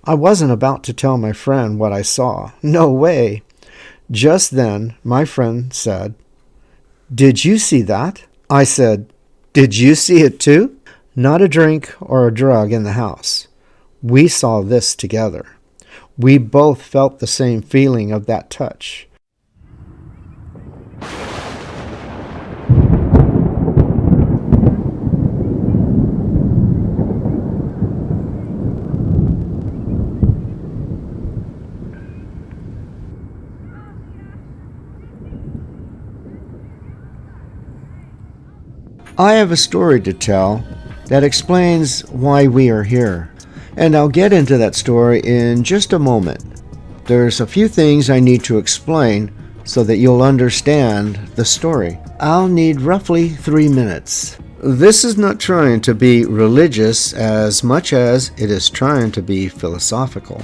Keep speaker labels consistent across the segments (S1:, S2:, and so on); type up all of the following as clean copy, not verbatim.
S1: I wasn't about to tell my friend what I saw. No way. Just then, my friend said, "Did you see that?" I said, "Did you see it too?" Not a drink or a drug in the house. We saw this together. We both felt the same feeling of that touch. I have a story to tell that explains why we are here, and I'll get into that story in just a moment. There's a few things I need to explain so that you'll understand the story. I'll need roughly 3 minutes. This is not trying to be religious as much as it is trying to be philosophical.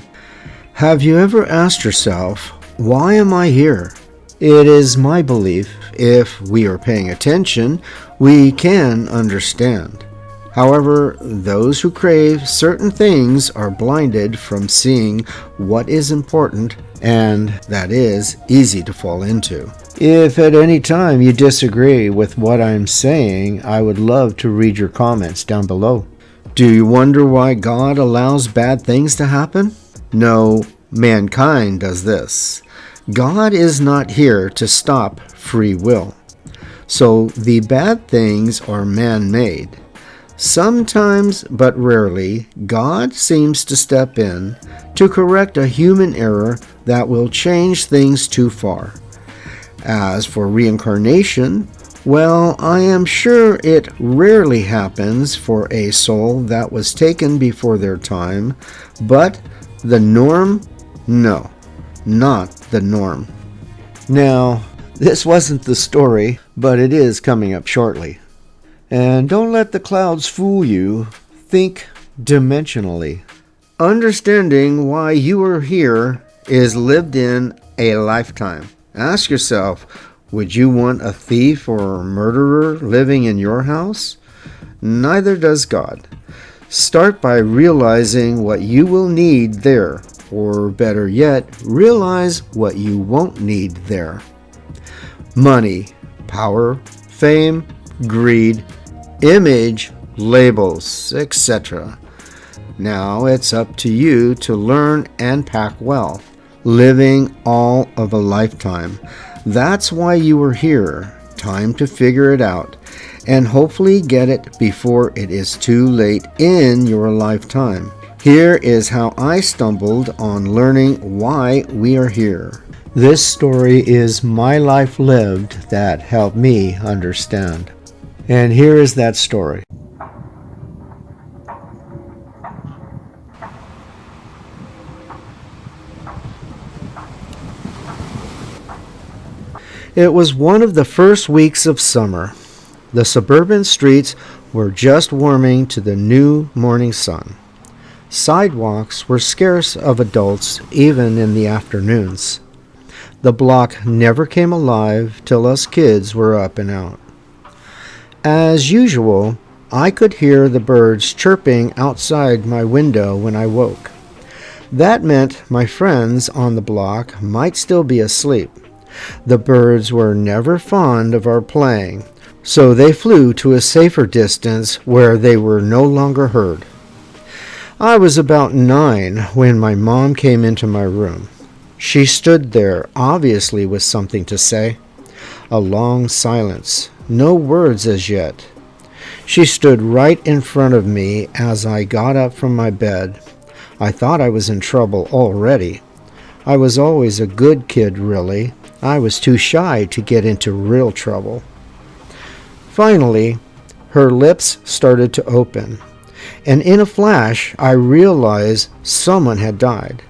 S1: Have you ever asked yourself, why am I here? It is my belief, if we are paying attention, we can understand. However, those who crave certain things are blinded from seeing what is important, and that is easy to fall into. If at any time you disagree with what I'm saying, I would love to read your comments down below. Do you wonder why God allows bad things to happen? No, mankind does this. God is not here to stop free will. So the bad things are man-made. Sometimes, but rarely, God seems to step in to correct a human error that will change things too far. As for reincarnation, well, I am sure it rarely happens for a soul that was taken before their time, but the norm? No, not the norm. Now, this wasn't the story, but it is coming up shortly. And don't let the clouds fool you. Think dimensionally. Understanding why you are here is lived in a lifetime. Ask yourself, would you want a thief or a murderer living in your house? Neither does God. Start by realizing what you will need there, or better yet, realize what you won't need there. Money, power, fame, greed, image, labels, etc. Now it's up to you to learn and pack well, living all of a lifetime. That's why you were here. Time to figure it out, and hopefully get it before it is too late in your lifetime. Here is how I stumbled on learning why we are here. This story is my life lived that helped me understand. And here is that story. It was one of the first weeks of summer. The suburban streets were just warming to the new morning sun. Sidewalks were scarce of adults even in the afternoons. The block never came alive till us kids were up and out. As usual, I could hear the birds chirping outside my window when I woke. That meant my friends on the block might still be asleep. The birds were never fond of our playing, so they flew to a safer distance where they were no longer heard. I was about 9 when my mom came into my room. She stood there, obviously with something to say. A long silence. No words as yet. She stood right in front of me as I got up from my bed. I thought I was in trouble already. I was always a good kid, really. I was too shy to get into real trouble. Finally, her lips started to open, and in a flash I realized someone had died.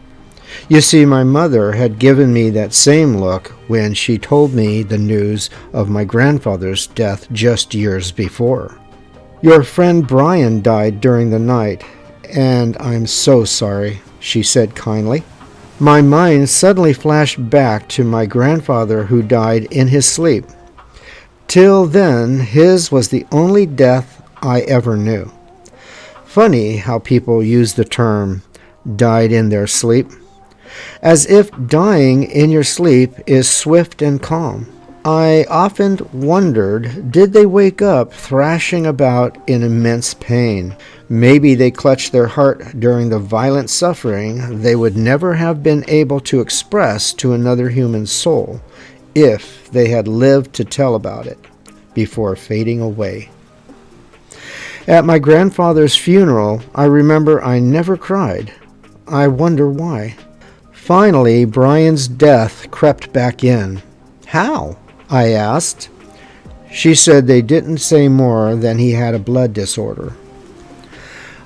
S1: You see, my mother had given me that same look when she told me the news of my grandfather's death just years before. "Your friend Brian died during the night, and I'm so sorry," she said kindly. My mind suddenly flashed back to my grandfather who died in his sleep. Till then, his was the only death I ever knew. Funny how people use the term died in their sleep, as if dying in your sleep is swift and calm. I often wondered, did they wake up thrashing about in immense pain? Maybe they clutched their heart during the violent suffering they would never have been able to express to another human soul if they had lived to tell about it before fading away. At my grandfather's funeral, I remember I never cried. I wonder why. Finally, Brian's death crept back in. How? I asked. She said they didn't say more than he had a blood disorder.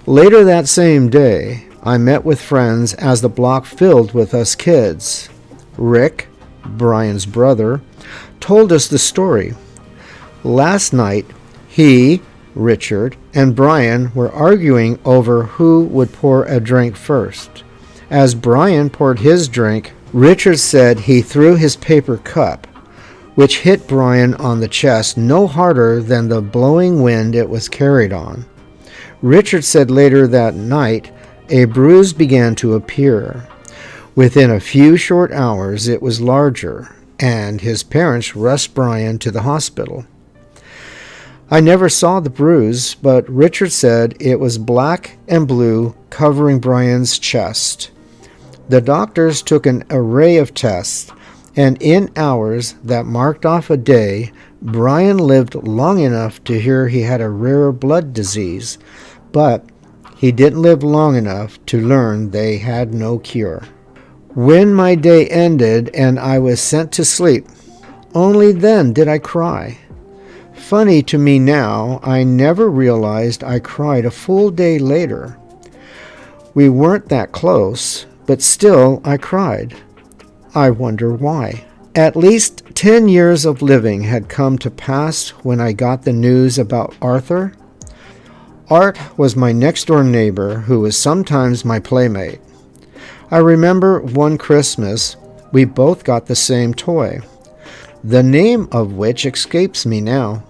S1: Later that same day, I met with friends as the block filled with us kids. Rick, Brian's brother, told us the story. Last night, he, Richard, and Brian were arguing over who would pour a drink first. As Brian poured his drink, Richard said he threw his paper cup, which hit Brian on the chest no harder than the blowing wind it was carried on. Richard said later that night, a bruise began to appear. Within a few short hours, it was larger, and his parents rushed Brian to the hospital. I never saw the bruise, but Richard said it was black and blue, covering Brian's chest. The doctors took an array of tests, and in hours that marked off a day, Brian lived long enough to hear he had a rare blood disease, but he didn't live long enough to learn they had no cure. When my day ended and I was sent to sleep, only then did I cry. Funny to me now, I never realized I cried a full day later. We weren't that close, but still I cried. I wonder why. At least 10 years of living had come to pass when I got the news about Arthur. Art was my next-door neighbor who was sometimes my playmate. I remember one Christmas, we both got the same toy, the name of which escapes me now.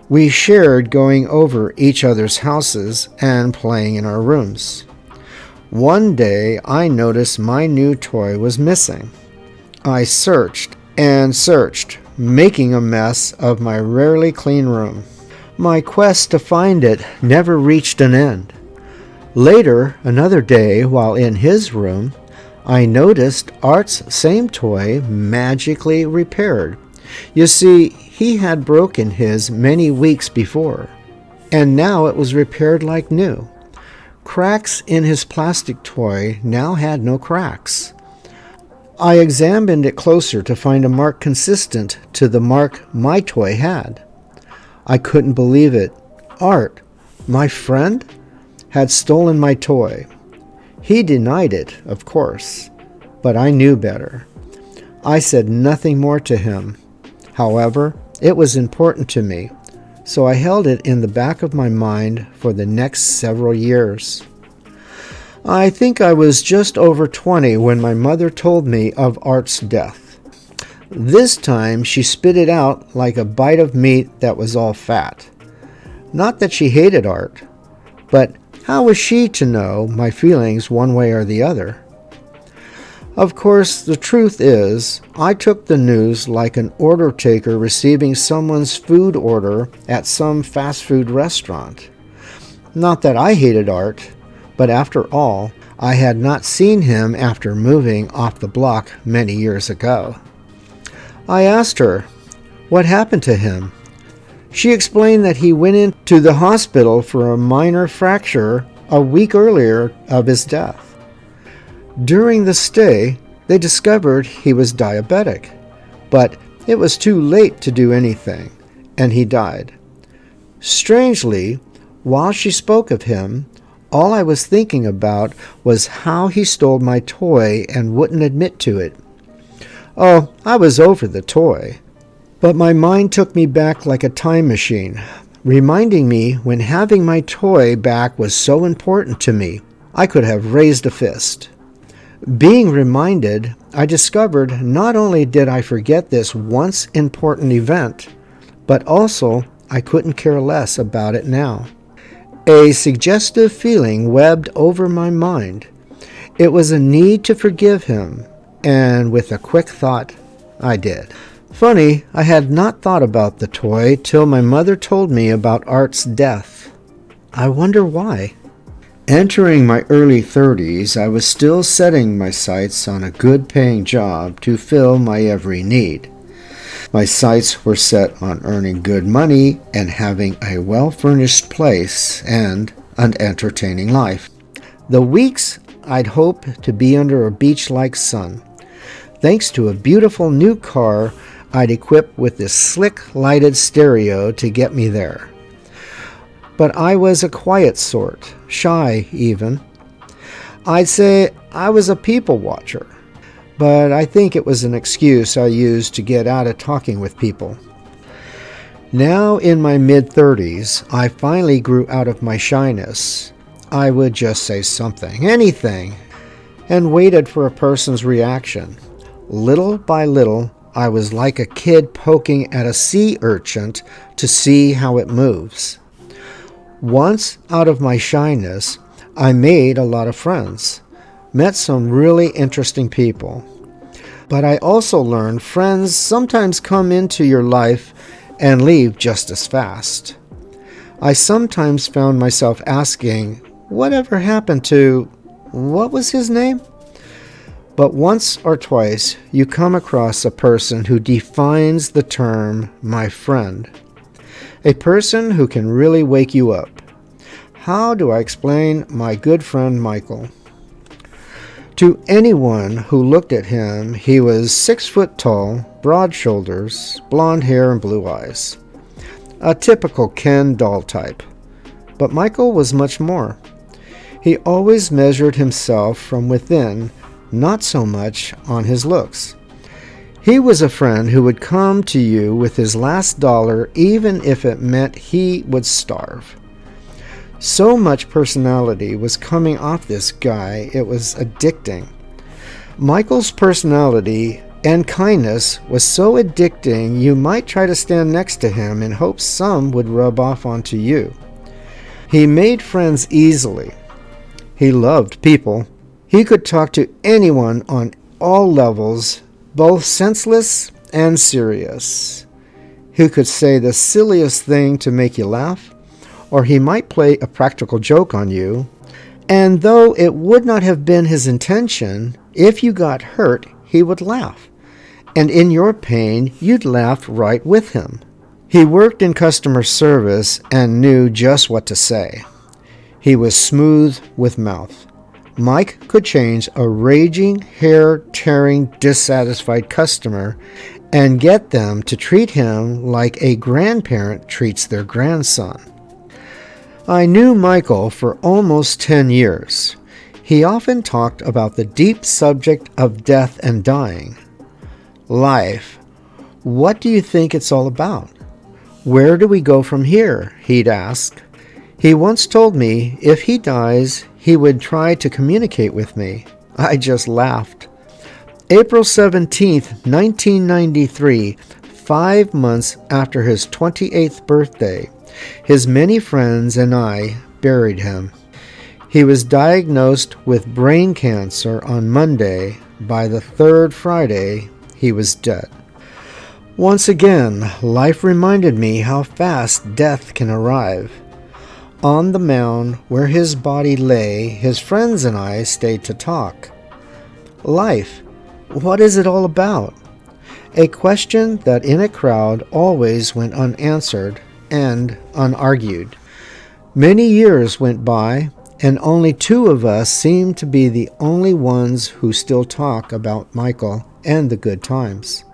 S1: We shared going over each other's houses and playing in our rooms. One day, I noticed my new toy was missing. I searched and searched, making a mess of my rarely clean room. My quest to find it never reached an end. Later, another day, while in his room, I noticed Art's same toy magically repaired. You see, he had broken his many weeks before, and now it was repaired like new. Cracks in his plastic toy now had no cracks. I examined it closer to find a mark consistent to the mark my toy had. I couldn't believe it. Art, my friend, had stolen my toy. He denied it, of course, but I knew better. I said nothing more to him. However, it was important to me, so I held it in the back of my mind for the next several years. I think I was just over 20 when my mother told me of Art's death. This time she spit it out like a bite of meat that was all fat. Not that she hated Art, but how was she to know my feelings one way or the other? Of course, the truth is, I took the news like an order taker receiving someone's food order at some fast food restaurant. Not that I hated Art, but after all, I had not seen him after moving off the block many years ago. I asked her, what happened to him? She explained that he went into the hospital for a minor fracture a week earlier of his death. During the stay, they discovered he was diabetic, but it was too late to do anything, and he died. Strangely, while she spoke of him, all I was thinking about was how he stole my toy and wouldn't admit to it. Oh, I was over the toy, but my mind took me back like a time machine, reminding me when having my toy back was so important to me, I could have raised a fist. Being reminded, I discovered not only did I forget this once important event, but also I couldn't care less about it now. A suggestive feeling webbed over my mind. It was a need to forgive him, and with a quick thought, I did. Funny, I had not thought about the toy till my mother told me about Art's death. I wonder why. Entering my early 30s, I was still setting my sights on a good-paying job to fill my every need. My sights were set on earning good money and having a well-furnished place and an entertaining life. The weeks I'd hope to be under a beach-like sun, thanks to a beautiful new car I'd equip with this slick lighted stereo to get me there. But I was a quiet sort, shy even. I'd say I was a people watcher, but I think it was an excuse I used to get out of talking with people. Now in my mid-30s, I finally grew out of my shyness. I would just say something, anything, and waited for a person's reaction. Little by little, I was like a kid poking at a sea urchin to see how it moves. Once out of my shyness, I made a lot of friends, met some really interesting people. But I also learned friends sometimes come into your life and leave just as fast. I sometimes found myself asking, whatever happened to, what was his name? But once or twice, you come across a person who defines the term, my friend. A person who can really wake you up. How do I explain my good friend Michael? To anyone who looked at him, he was 6 foot tall, broad shoulders, blonde hair and blue eyes. A typical Ken doll type. But Michael was much more. He always measured himself from within, not so much on his looks. He was a friend who would come to you with his last dollar even if it meant he would starve. So much personality was coming off this guy, it was addicting. Michael's personality and kindness was so addicting you might try to stand next to him in hopes some would rub off onto you. He made friends easily. He loved people. He could talk to anyone on all levels, both senseless and serious. He could say the silliest thing to make you laugh, or he might play a practical joke on you, and though it would not have been his intention, if you got hurt, he would laugh, and in your pain, you'd laugh right with him. He worked in customer service and knew just what to say. He was smooth with mouth. Mike could change a raging, hair-tearing, dissatisfied customer and get them to treat him like a grandparent treats their grandson. I knew Michael for almost 10 years. He often talked about the deep subject of death and dying. Life. What do you think it's all about? Where do we go from here? He'd ask. He once told me if he dies, he would try to communicate with me. I just laughed. April 17th, 1993, 5 months after his 28th birthday, his many friends and I buried him. He was diagnosed with brain cancer on Monday. By the third Friday, he was dead. Once again, life reminded me how fast death can arrive. On the mound where his body lay, his friends and I stayed to talk. Life, what is it all about? A question that in a crowd always went unanswered and unargued. Many years went by, and only 2 of us seemed to be the only ones who still talk about Michael and the good times.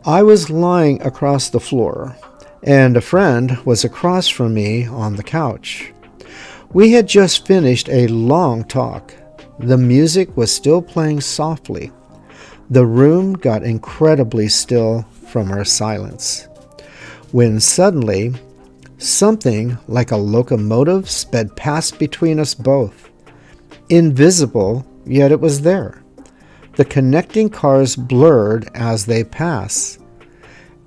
S1: I was lying across the floor, and a friend was across from me on the couch. We had just finished a long talk. The music was still playing softly. The room got incredibly still from our silence, when suddenly something like a locomotive sped past between us both. Invisible, yet it was there. The connecting cars blurred as they passed,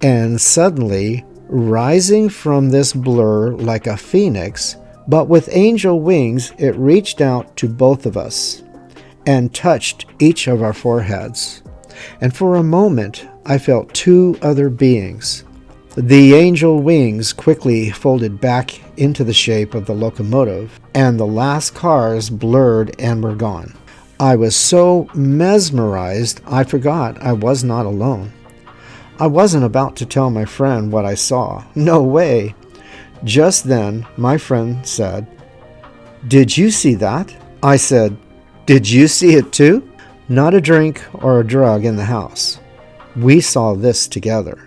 S1: and suddenly, rising from this blur like a phoenix, but with angel wings, it reached out to both of us. and touched each of our foreheads. And for a moment, I felt two other beings. The angel wings quickly folded back into the shape of the locomotive, and the last cars blurred and were gone. I was so mesmerized, I forgot I was not alone. I wasn't about to tell my friend what I saw. No way. Just then, my friend said, "Did you see that?" I said, "Did you see it too?" Not a drink or a drug in the house. We saw this together.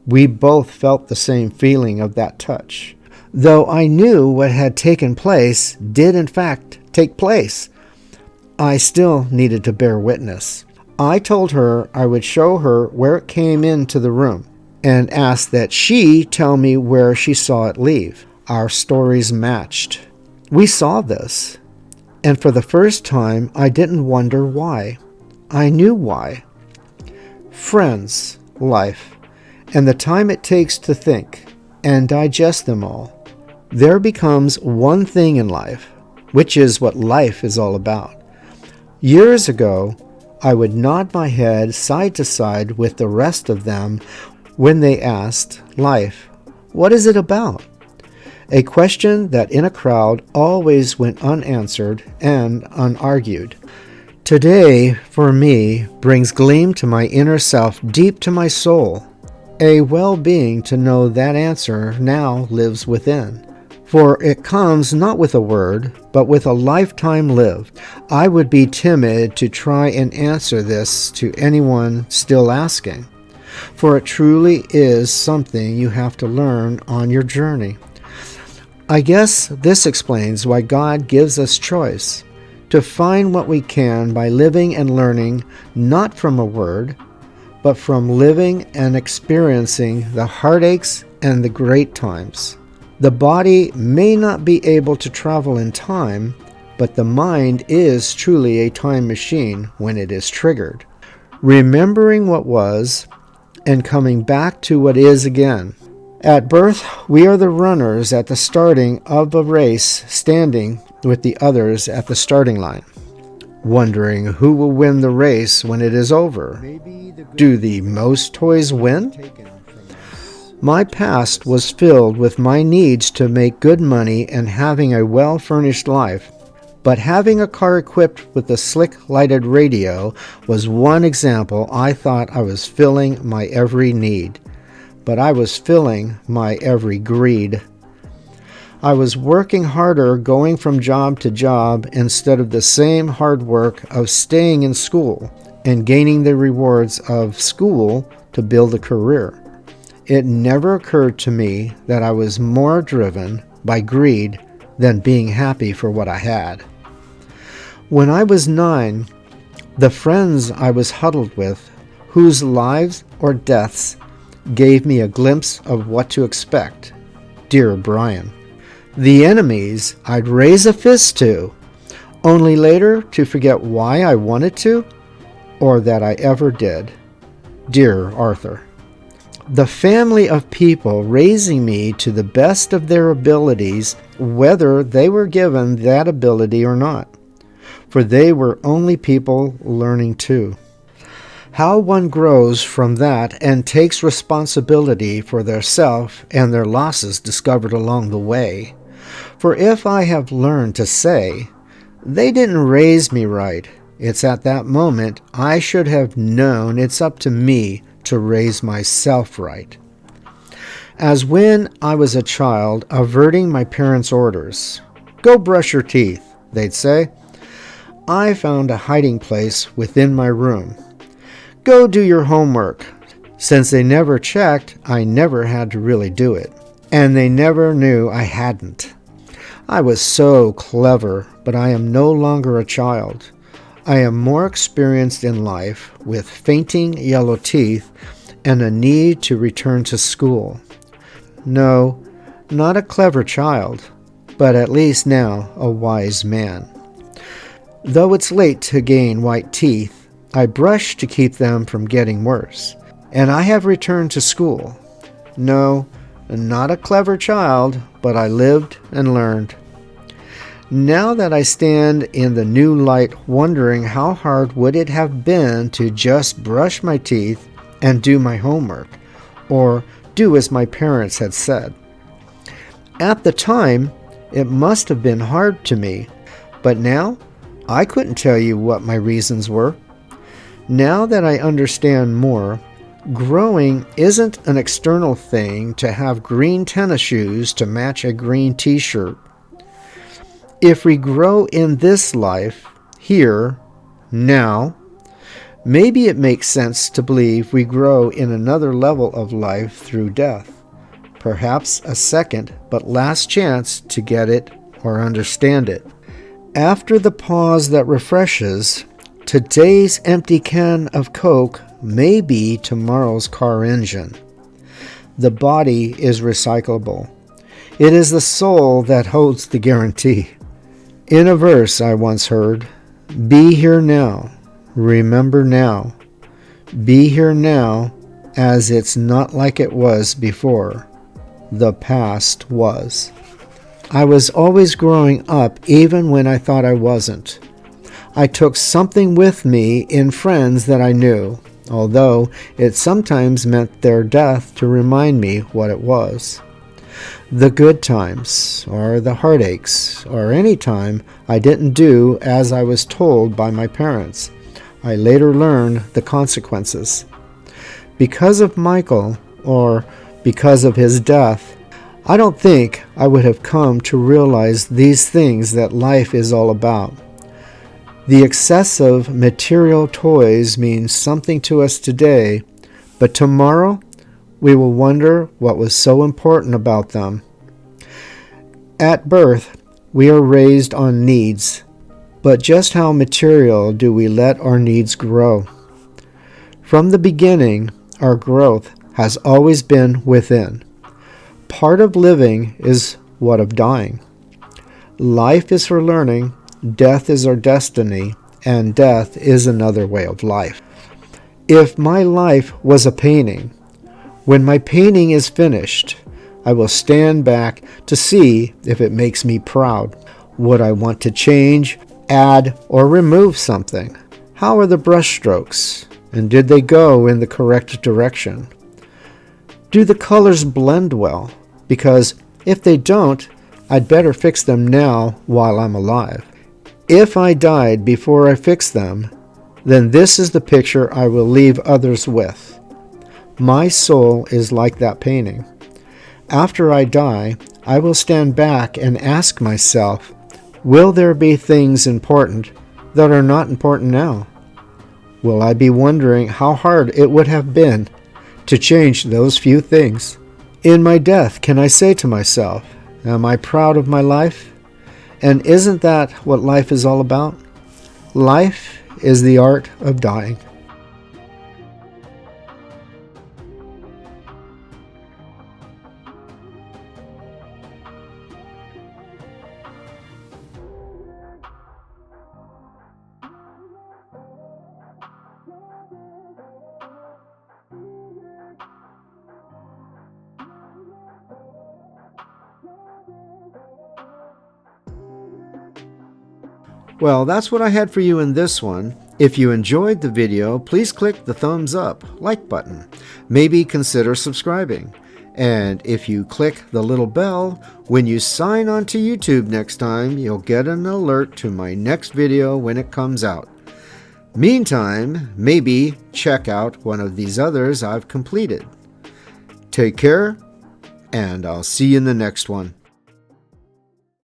S1: We both felt the same feeling of that touch. Though I knew what had taken place did in fact take place, I still needed to bear witness. I told her I would show her where it came into the room and asked that she tell me where she saw it leave. Our stories matched. We saw this, and for the first time I didn't wonder why. I knew why. Friends, life, and the time it takes to think and digest them all. There becomes one thing in life, which is what life is all about. Years ago, I would nod my head side to side with the rest of them when they asked, "Life, what is it about?" A question that in a crowd always went unanswered and unargued. Today, for me, brings gleam to my inner self, deep to my soul, a well-being to know that answer now lives within. For it comes not with a word, but with a lifetime lived. I would be timid to try and answer this to anyone still asking, for it truly is something you have to learn on your journey. I guess this explains why God gives us choice, to find what we can by living and learning, not from a word, but from living and experiencing the heartaches and the great times. The body may not be able to travel in time, but the mind is truly a time machine when it is triggered, remembering what was and coming back to what is again. At birth, we are the runners at the starting of a race, standing with the others at the starting line, wondering who will win the race when it is over. Do the most toys win? My past was filled with my needs to make good money and having a well-furnished life, but having a car equipped with a slick-lighted radio was one example. I thought I was filling my every need, but I was filling my every greed. I was working harder going from job to job instead of the same hard work of staying in school and gaining the rewards of school to build a career. It never occurred to me that I was more driven by greed than being happy for what I had. When I was 9, the friends I was huddled with, whose lives or deaths gave me a glimpse of what to expect. Dear Brian. The enemies I'd raise a fist to, only later to forget why I wanted to, or that I ever did. Dear Arthur. The family of people raising me to the best of their abilities, whether they were given that ability or not, for they were only people learning too. How one grows from that and takes responsibility for their self and their losses discovered along the way. For if I have learned to say, they didn't raise me right, it's at that moment I should have known it's up to me to raise myself right. As when I was a child, averting my parents' orders. Go brush your teeth, they'd say. I found a hiding place within my room. Go do your homework. Since they never checked, I never had to really do it. And they never knew I hadn't. I was so clever, but I am no longer a child. I am more experienced in life, with fainting yellow teeth and a need to return to school. No, not a clever child, but at least now a wise man. Though it's late to gain white teeth, I brush to keep them from getting worse, and I have returned to school. No, not a clever child, but I lived and learned. Now that I stand in the new light wondering how hard would it have been to just brush my teeth and do my homework, or do as my parents had said. At the time, it must have been hard to me, but now I couldn't tell you what my reasons were. Now that I understand more, growing isn't an external thing to have green tennis shoes to match a green t-shirt. If we grow in this life, here, now, maybe it makes sense to believe we grow in another level of life through death. Perhaps a second but last chance to get it or understand it. After the pause that refreshes, today's empty can of Coke may be tomorrow's car engine. The body is recyclable. It is the soul that holds the guarantee. In a verse I once heard, "Be here now, remember now. Be here now, as it's not like it was before. The past was." I was always growing up even when I thought I wasn't. I took something with me in friends that I knew, although it sometimes meant their death to remind me what it was. The good times, or the heartaches, or any time I didn't do as I was told by my parents. I later learned the consequences. Because of Michael, or because of his death, I don't think I would have come to realize these things that life is all about. The excessive material toys mean something to us today, but tomorrow we will wonder what was so important about them. At birth, we are raised on needs, but just how material do we let our needs grow? From the beginning, our growth has always been within. Part of living is what of dying. Life is for learning, death is our destiny, and death is another way of life. If my life was a painting, when my painting is finished, I will stand back to see if it makes me proud. Would I want to change, add, or remove something? How are the brush strokes, and did they go in the correct direction? Do the colors blend well? Because if they don't, I'd better fix them now while I'm alive. If I died before I fix them, then this is the picture I will leave others with. My soul is like that painting. After I die, I will stand back and ask myself, will there be things important that are not important now? Will I be wondering how hard it would have been to change those few things? In my death, can I say to myself, am I proud of my life? And isn't that what life is all about? Life is the art of dying. Well, that's what I had for you in this one. If you enjoyed the video, please click the thumbs up, like button. Maybe consider subscribing. And if you click the little bell, when you sign on to YouTube next time, you'll get an alert to my next video when it comes out. Meantime, maybe check out one of these others I've completed. Take care, and I'll see you in the next one.